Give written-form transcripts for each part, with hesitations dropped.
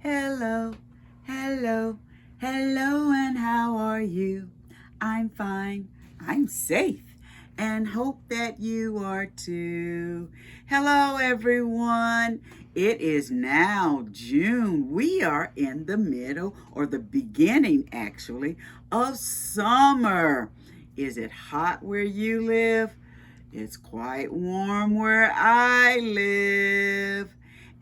Hello, hello, hello, and how are you? I'm fine, I'm safe, and hope that you are too. Hello, everyone. It is now June. We are in the middle, or the beginning actually, of summer. Is it hot where you live? It's quite warm where I live.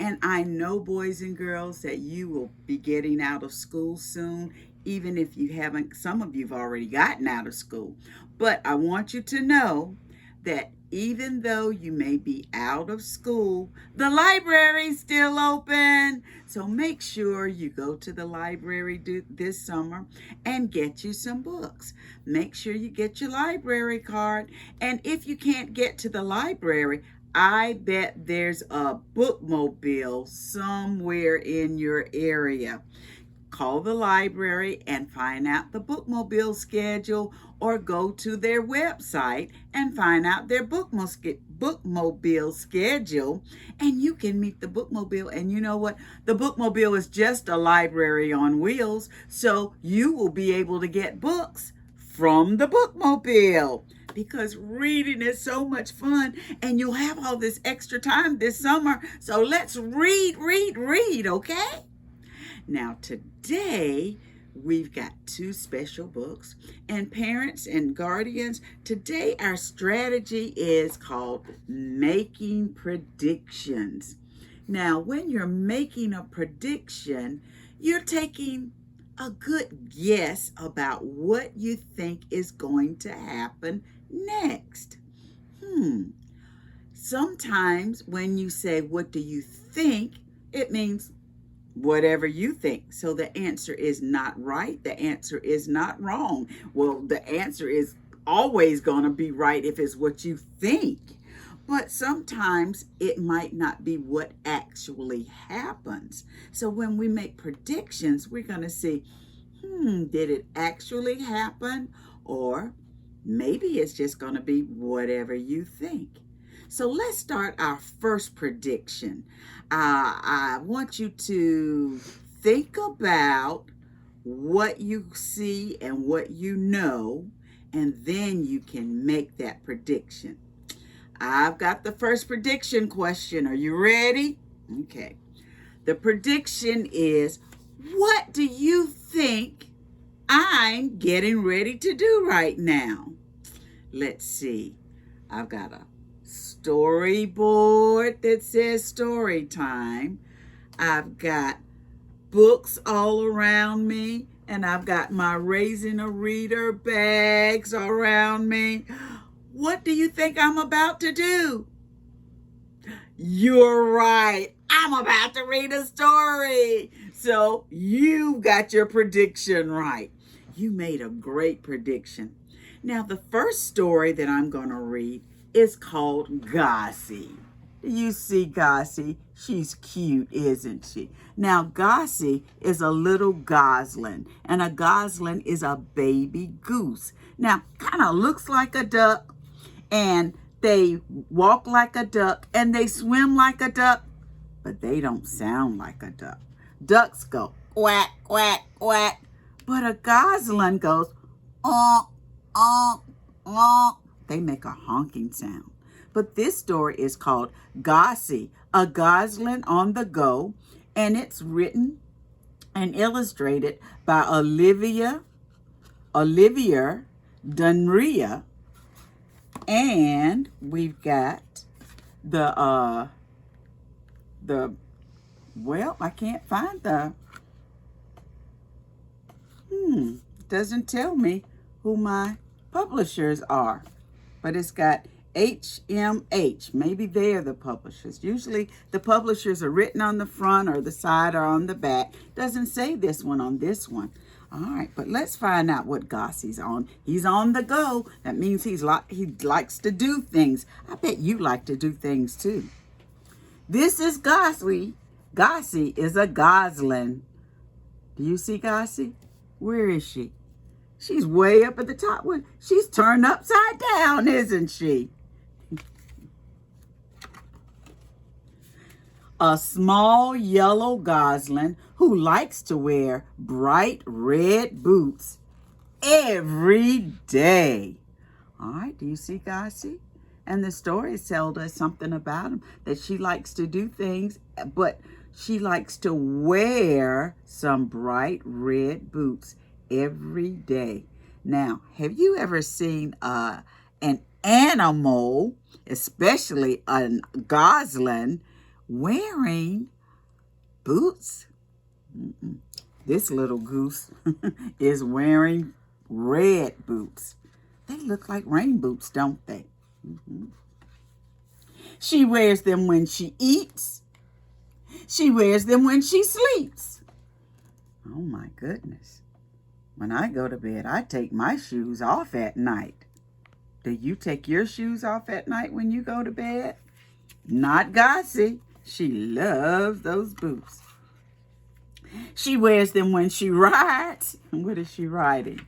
And I know, boys and girls, that you will be getting out of school soon, even if you haven't. Some of you have already gotten out of school. But I want you to know that even though you may be out of school, the library's still open. So make sure you go to the library this summer and get you some books. Make sure you get your library card. And if you can't get to the library, I bet there's a bookmobile somewhere in your area. Call the library and find out the bookmobile schedule, or go to their website and find out their bookmobile schedule, and you can meet the bookmobile. And you know what? The bookmobile is just a library on wheels, so you will be able to get books from the bookmobile, because reading is so much fun, and you'll have all this extra time this summer. So let's read, okay? Now today we've got two special books, and parents and guardians, today our strategy is called making predictions. Now, when you're making a prediction, you're taking a good guess about what you think is going to happen next. Sometimes when you say, "What do you think?" it means whatever you think. So the answer is not right. The answer is not wrong. Well, the answer is always going to be right if it's what you think. But sometimes it might not be what actually happens. So when we make predictions, we're going to see, did it actually happen? Or maybe it's just going to be whatever you think. So let's start our first prediction. I want you to think about what you see and what you know, and then you can make that prediction. I've got the first prediction question. Are you ready? Okay. The prediction is, what do you think I'm getting ready to do right now? Let's see. I've got a storyboard that says Storytime. I've got books all around me, and I've got my Raising a Reader bags around me. What do you think I'm about to do? You're right. I'm about to read a story. So you got your prediction right. You made a great prediction. Now, the first story that I'm going to read is called Gossie. Do you see Gossie? She's cute, isn't she? Now, Gossie is a little goslin, and a goslin is a baby goose. Now, kind of looks like a duck, and they walk like a duck, and they swim like a duck, but they don't sound like a duck. Ducks go quack, quack, quack, but a goslin goes honk, honk, honk. They make a honking sound. But this story is called Gossie, a Goslin on the Go, and it's written and illustrated by Olivier Dunria, and we've got I can't find doesn't tell me who my publishers are, but it's got HMH. Maybe they're the publishers. Usually the publishers are written on the front or the side or on the back. Doesn't say this one on this one. All right, but let's find out what Gossie's on. He's on the go. That means he likes to do things. I bet you like to do things too. This is Gossie. Gossie is a goslin. Do you see Gossie? Where is she? She's way up at the top. She's turned upside down, isn't she? a small yellow gosling who likes to wear bright red boots every day. All right, do you see Gossie? And the stories tell us something about him, that she likes to do things, but she likes to wear some bright red boots every day. Now, have you ever seen an animal, especially a gosling, wearing boots? Mm-mm. This little goose is wearing red boots. They look like rain boots, don't they? Mm-hmm. She wears them when she eats. She wears them when she sleeps. Oh my goodness. When I go to bed, I take my shoes off at night. Do you take your shoes off at night when you go to bed? Not Gossie. She loves those boots. She wears them when she rides. What is she riding?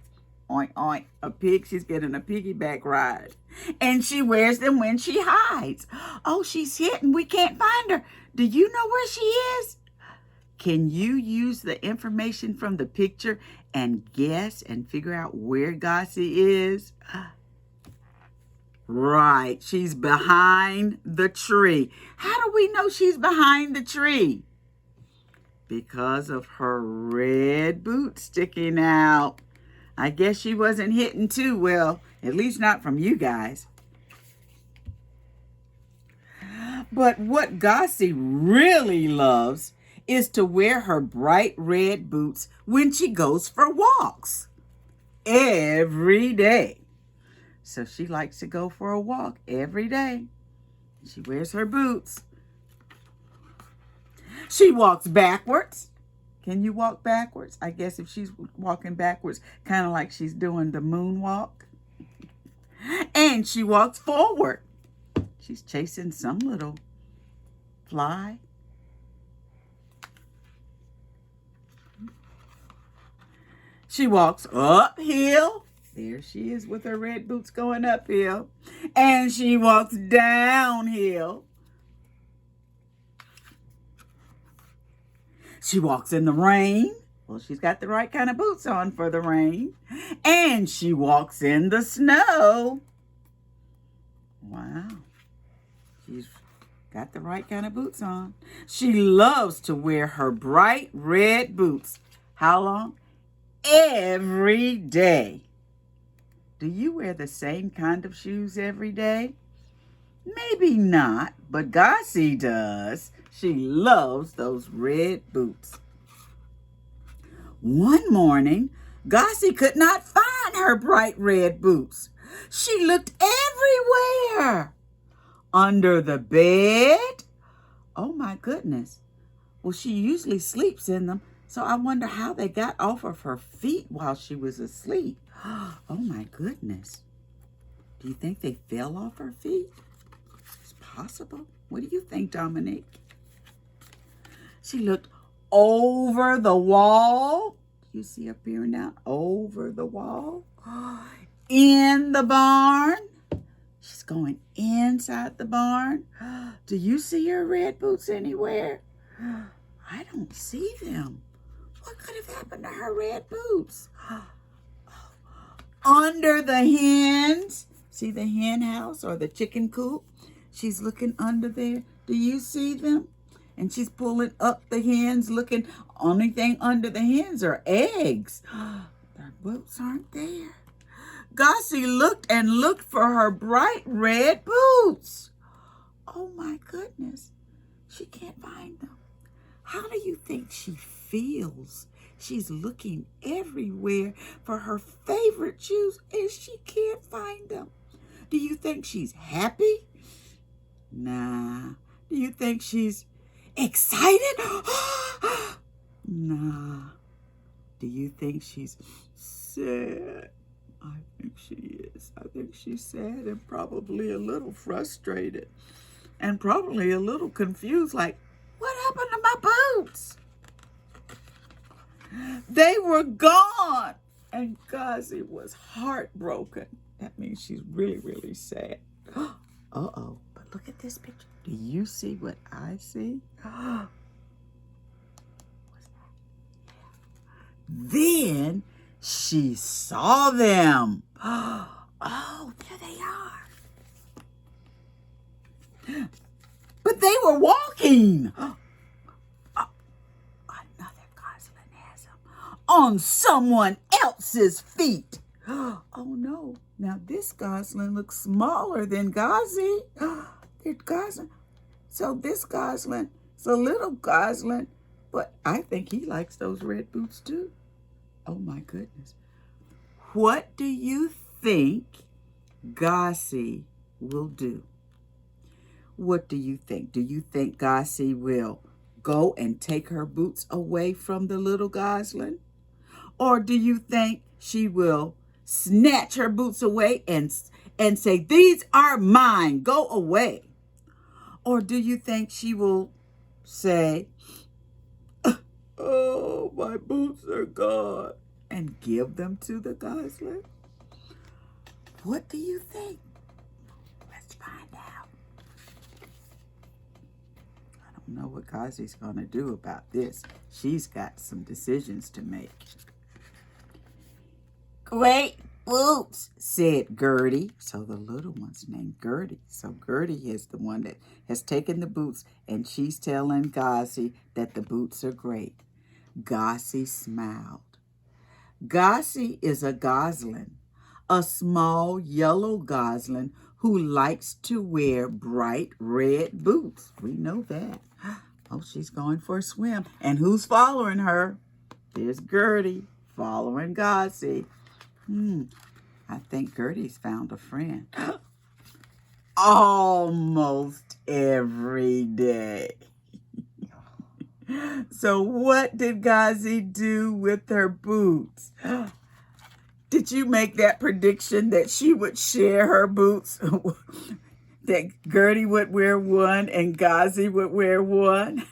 Oink, oink, a pig. She's getting a piggyback ride. And she wears them when she hides. Oh, she's hidden. We can't find her. Do you know where she is? Can you use the information from the picture and guess and figure out where Gossie is? Right, she's behind the tree. How do we know she's behind the tree? Because of her red boot sticking out. I guess she wasn't hidden too well, at least not from you guys. But what Gossie really loves is to wear her bright red boots when she goes for walks every day. So she likes to go for a walk every day. She wears her boots. She walks backwards. Can you walk backwards? I guess if she's walking backwards, kind of like she's doing the moonwalk. And she walks forward. She's chasing some little fly. She walks uphill. There she is with her red boots going uphill. And she walks downhill. She walks in the rain. Well, she's got the right kind of boots on for the rain. And she walks in the snow. Wow. She's got the right kind of boots on. She loves to wear her bright red boots. How long? Every day. Do you wear the same kind of shoes every day? Maybe not, but Gossie does. She loves those red boots. One morning, Gossie could not find her bright red boots. She looked everywhere. Under the bed. Oh my goodness. Well, she usually sleeps in them, so I wonder how they got off of her feet while she was asleep. Oh my goodness. Do you think they fell off her feet? It's possible. What do you think, Dominique? She looked over the wall. Do you see up here now? Over the wall. In the barn. She's going inside the barn. Do you see her red boots anywhere? I don't see them. What could have happened to her red boots? Under the hens. See the hen house or the chicken coop? She's looking under there. Do you see them? And she's pulling up the hens, looking. Only thing under the hens are eggs. Their boots aren't there. Gossie looked and looked for her bright red boots. Oh my goodness. She can't find them. How do you think she feels? She's looking everywhere for her favorite shoes and she can't find them. Do you think she's happy? Nah. Do you think she's excited? Nah. Do you think she's sad? I think she is. I think she's sad and probably a little frustrated and probably a little confused, like, what happened to my boots? They were gone. And Gossie was heartbroken. That means she's really, really sad. Uh-oh. But look at this picture. Do you see what I see? Then she saw them. Oh, there they are. But they were walking. Another gosling has them on someone else's feet. Oh no. Now this gosling looks smaller than Gazi. They're gosling. So this gosling is a little gosling, but I think he likes those red boots too. Oh my goodness. What do you think Gazi will do? What do you think? Do you think Gazi will go and take her boots away from the little gosling? Or do you think she will snatch her boots away and say, these are mine, go away? Or do you think she will say, oh, my boots are gone, and give them to the gosling? What do you think? Let's find out. I don't know what Gazi's going to do about this. She's got some decisions to make. Great boots, said Gertie. So the little one's named Gertie. So Gertie is the one that has taken the boots, and she's telling Gazi that the boots are great. Gazi smiled. Gazi is a gosling, a small yellow gosling who likes to wear bright red boots. We know that. Oh, she's going for a swim. And who's following her? There's Gertie following Gazi. I think Gertie's found a friend. Almost every day. So what did Gazi do with her boots? Did you make that prediction that she would share her boots? That Gertie would wear one and Gazi would wear one?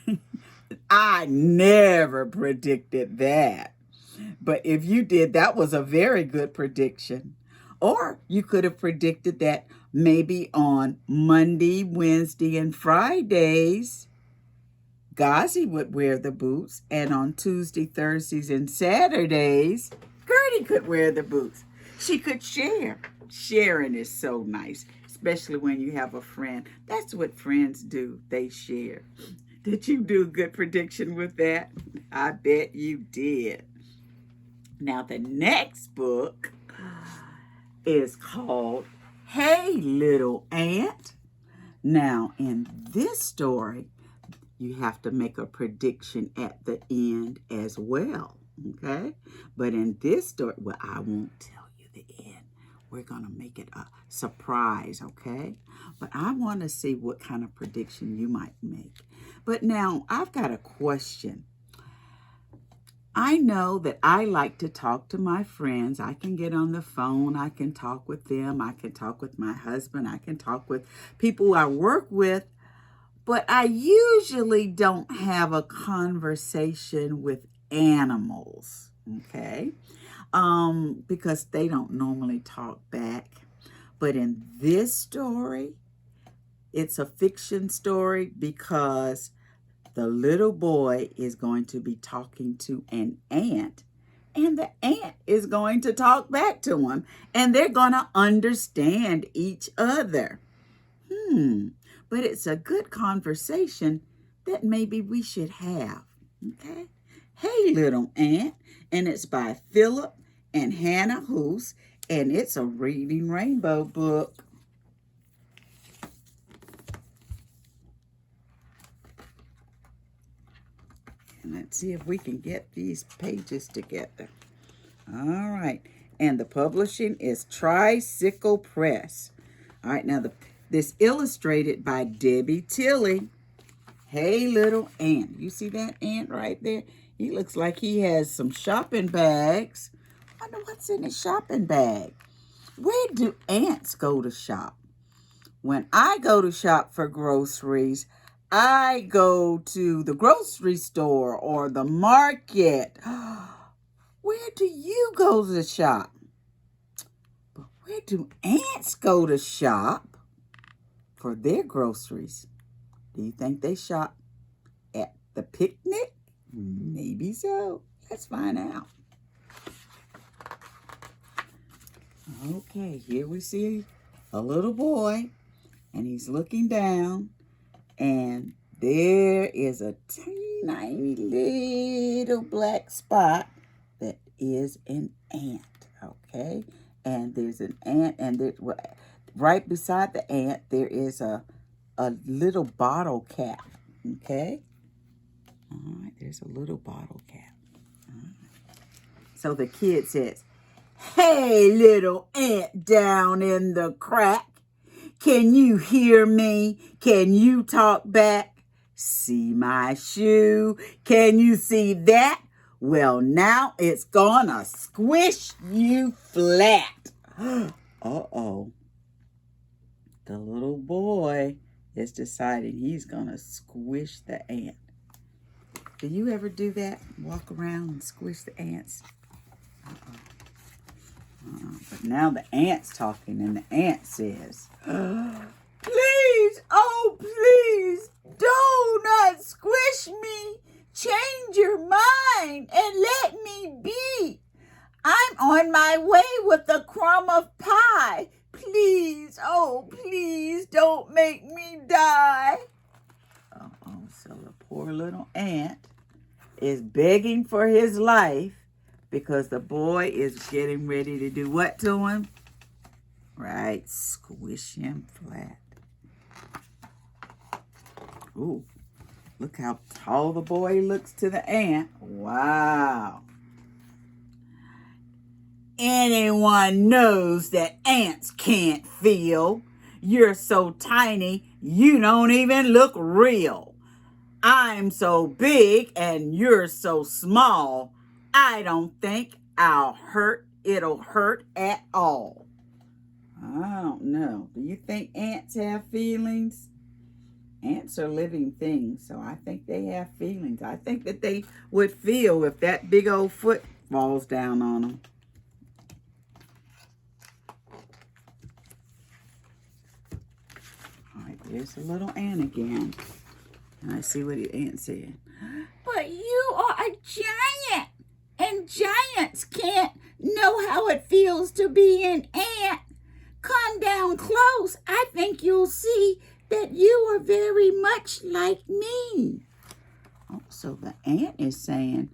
I never predicted that. But if you did, that was a very good prediction. Or you could have predicted that maybe on Monday, Wednesday, and Fridays, Gazi would wear the boots, and on Tuesday, Thursdays, and Saturdays, Gertie could wear the boots. She could share. Sharing is so nice, especially when you have a friend. That's what friends do. They share. Did you do a good prediction with that? I bet you did. Now, the next book is called Hey Little Ant. Now, in this story, you have to make a prediction at the end as well, okay? But in this story, well, I won't tell you the end. We're going to make it a surprise, okay? But I want to see what kind of prediction you might make. But now, I've got a question. I know that I like to talk to my friends. I can get on the phone. I can talk with them. I can talk with my husband. I can talk with people I work with. But I usually don't have a conversation with animals, okay? Because they don't normally talk back. But in this story, it's a fiction story because the little boy is going to be talking to an ant, and the ant is going to talk back to him, and they're going to understand each other. But it's a good conversation that maybe we should have, okay? Hey Little Ant, and it's by Philip and Hannah Hoos, and it's a Reading Rainbow book. Let's see if we can get these pages together. All right. And the publishing is Tricycle Press. All right. Now, this illustrated by Debbie Tilley. Hey, little ant. You see that ant right there? He looks like he has some shopping bags. I wonder what's in his shopping bag. Where do ants go to shop? When I go to shop for groceries, I go to the grocery store or the market. Where do you go to shop? But where do ants go to shop? for their groceries. Do you think they shop at the picnic? Maybe so. Let's find out. Okay, here we see a little boy, and he's looking down, and there is a tiny little black spot that is an ant, okay? And there's an ant, and right beside the ant, there is a little bottle cap, okay? All right, there's a little bottle cap. All right. So the kid says, "Hey, little ant down in the crack. Can you hear me? Can you talk back? See my shoe? Can you see that? Well, now it's gonna squish you flat." Uh-oh. The little boy is deciding he's gonna squish the ant. Do you ever do that? Walk around and squish the ants? Uh-oh. But now the ant's talking, and the ant says, "Please, oh please, do not squish me. Change your mind and let me be. I'm on my way with a crumb of pie. Please, oh please, don't make me die." Uh-oh, so the poor little ant is begging for his life because the boy is getting ready to do what to him? Right, squish him flat. Ooh, look how tall the boy looks to the ant. Wow. Anyone knows that ants can't feel. You're so tiny, you don't even look real. I'm so big and you're so small. I don't think it'll hurt at all. I don't know. Do you think ants have feelings? Ants are living things, so I think they have feelings. I think that they would feel if that big old foot falls down on them. All right, there's a little ant again. And I see what the ant said. "But you are a giant, and giants can't know how it feels to be an ant. Come down close. I think you'll see that you are very much like me." Oh, so the ant is saying,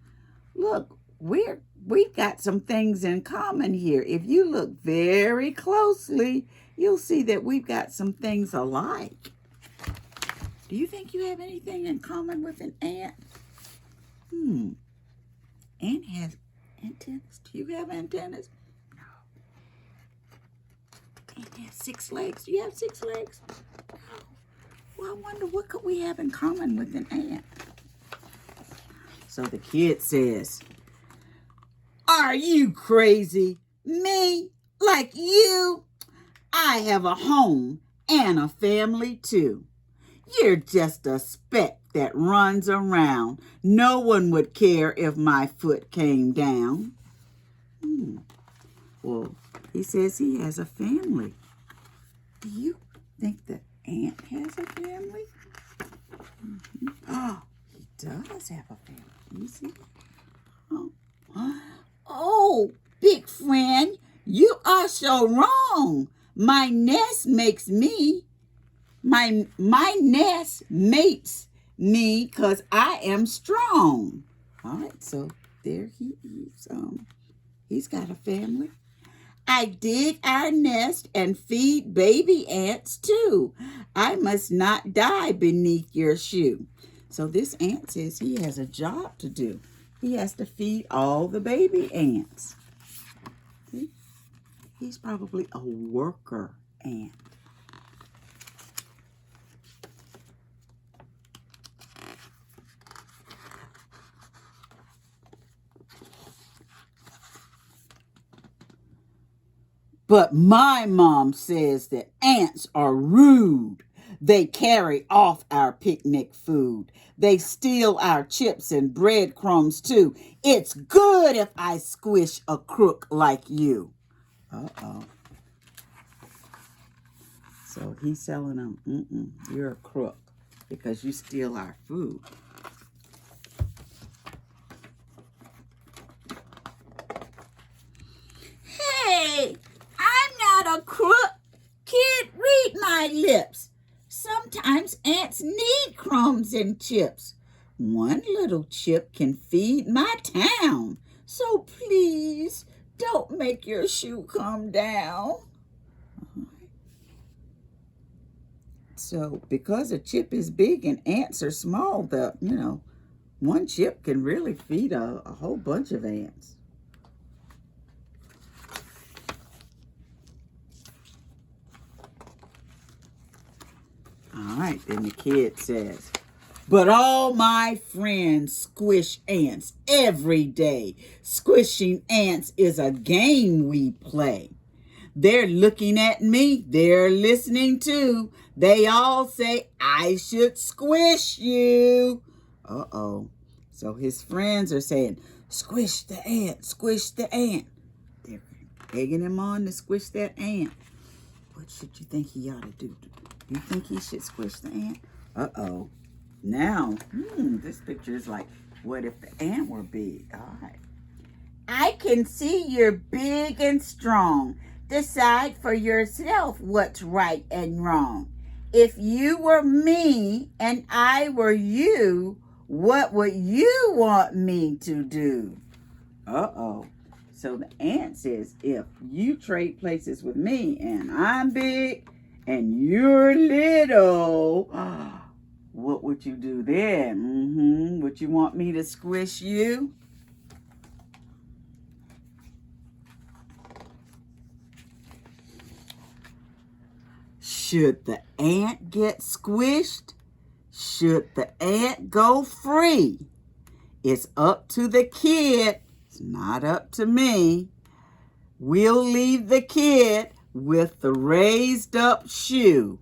"Look, we've got some things in common here. If you look very closely, you'll see that we've got some things alike." Do you think you have anything in common with an ant? Ant has antennas. Do you have antennas? No. Ant has 6 legs. Do you have 6 legs? No. Well, I wonder what could we have in common with an ant? So the kid says, "Are you crazy? Me? Like you? I have a home and a family too. You're just a speck that runs around. No one would care if my foot came down." Well, he says he has a family. Do you think the ant has a family? Oh, he does have a family. You see? Oh, big friend, you are so wrong. My nest makes me. My nest mates me because I am strong. All right, so there he is. He's got a family. I dig our nest and feed baby ants too. I must not die beneath your shoe. So this ant says he has a job to do. He has to feed all the baby ants. See? He's probably a worker ant. But my mom says that ants are rude. They carry off our picnic food. They steal our chips and breadcrumbs too. It's good if I squish a crook like you. Uh-oh. So he's selling them, you're a crook because you steal our food. Hey, I'm not a crook. Kid, read my lips. Sometimes ants need crumbs and chips. One little chip can feed my town. So please don't make your shoe come down. So because a chip is big and ants are small, one chip can really feed a whole bunch of ants. All right, then the kid says, but all my friends squish ants every day. Squishing ants is a game we play. They're looking at me. They're listening too. They all say, I should squish you. Uh-oh. So his friends are saying, squish the ant, squish the ant. They're egging him on to squish that ant. What should you think he ought to do? You think he should squish the ant? Uh-oh. Now, this picture is like, what if the ant were big? All right. I can see you're big and strong. Decide for yourself what's right and wrong. If you were me and I were you, what would you want me to do? Uh-oh. So the ant says, if you trade places with me and I'm big and you're little, what would you do then? Would you want me to squish you? Should the ant get squished? Should the ant go free? It's up to the kid. It's not up to me. We'll leave the kid with the raised up shoe.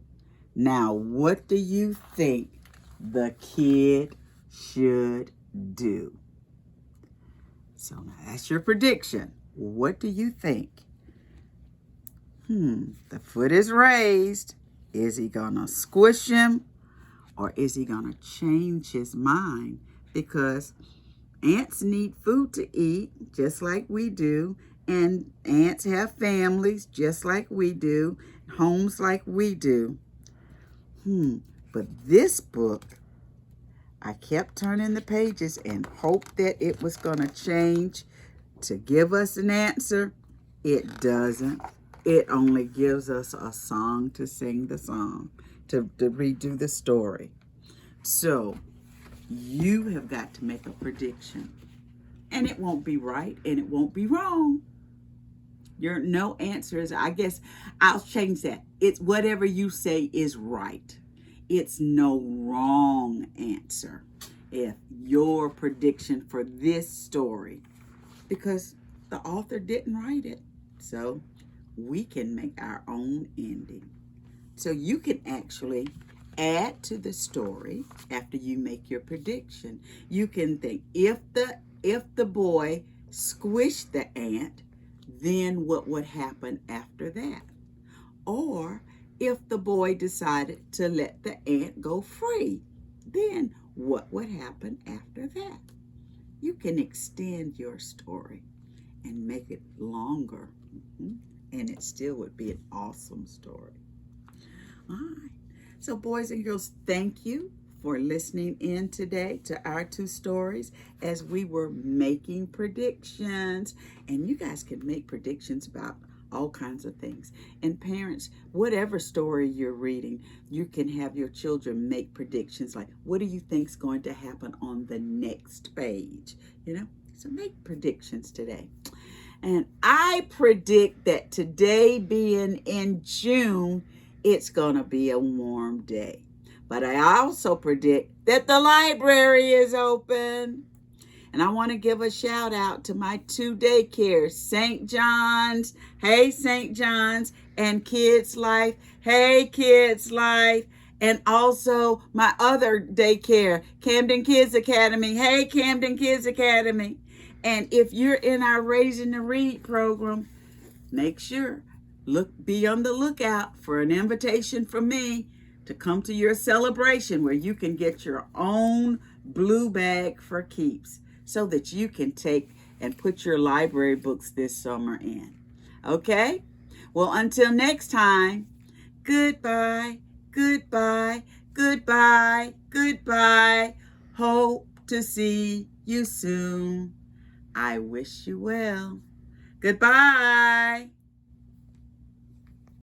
Now, what do you think the kid should do? So now that's your prediction. What do you think? The foot is raised. Is he gonna squish him or is he gonna change his mind? Because ants need food to eat just like we do. And ants have families just like we do. Homes like we do. But this book, I kept turning the pages and hoped that it was going to change to give us an answer. It doesn't. It only gives us a song to sing the song, to redo the story. So you have got to make a prediction. And it won't be right and it won't be wrong. Your no answer is, I guess I'll change that. It's whatever you say is right. It's no wrong answer if your prediction for this story, because the author didn't write it. So we can make our own ending. So you can actually add to the story after you make your prediction. You can think, if the boy squished the ant, then what would happen after that? Or if the boy decided to let the ant go free, then what would happen after that? You can extend your story and make it longer, and it still would be an awesome story. All right. So boys and girls, thank you for listening in today to our two stories as we were making predictions. And you guys can make predictions about all kinds of things. And parents, whatever story you're reading, you can have your children make predictions like, what do you think's going to happen on the next page? So make predictions today. And I predict that today being in June, it's going to be a warm day. But I also predict that the library is open. And I want to give a shout out to my two daycares, St. John's, hey St. John's, and Kids Life, hey Kids Life, and also my other daycare, Camden Kids Academy, hey Camden Kids Academy. And if you're in our Raising to Read program, make sure, Be on the lookout for an invitation from me to come to your celebration where you can get your own blue bag for keeps so that you can take and put your library books this summer in. Okay? Well, until next time, goodbye, goodbye, goodbye, goodbye. Hope to see you soon. I wish you well. Goodbye.